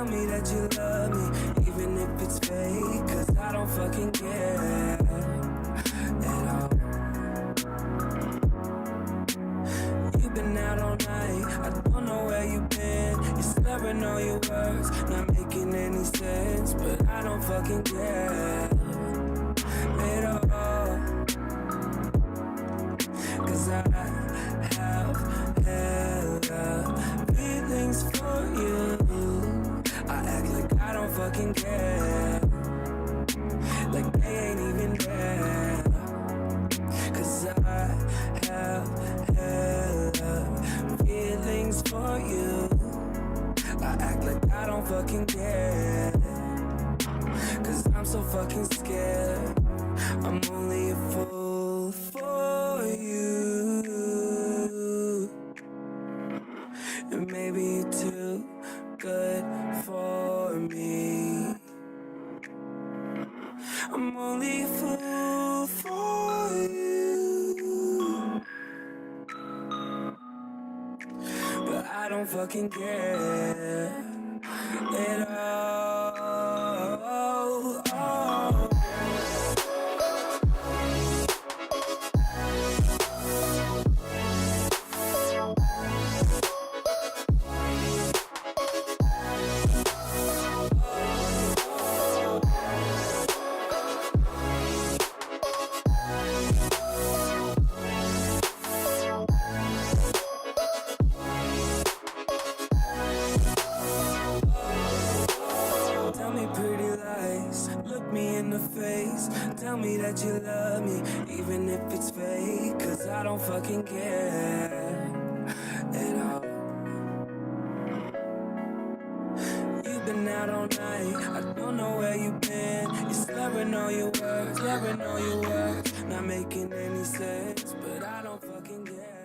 Tell me that you love me, even if it's fake, 'cause I don't fucking care at all. You've been out all night, I don't know where you've been. You're slurring all your words, not making any sense, but I don't fucking care at all. 'Cause I have hella feelings for you. I act like I don't fucking care, like they ain't even there. 'Cause I have hella feelings for you. I act like I don't fucking care, 'cause I'm so fucking scared. I'm only a fool for you, and maybe you're too good for me. I'm only a fool for you, but I don't fucking care at all. Tell me pretty lies, look me in the face. Tell me that you love me, even if it's fake, 'cause I don't fucking care at all. You've been out all night, I don't know where you've been. You're slurring all your words, not making any sense, but I don't fucking care.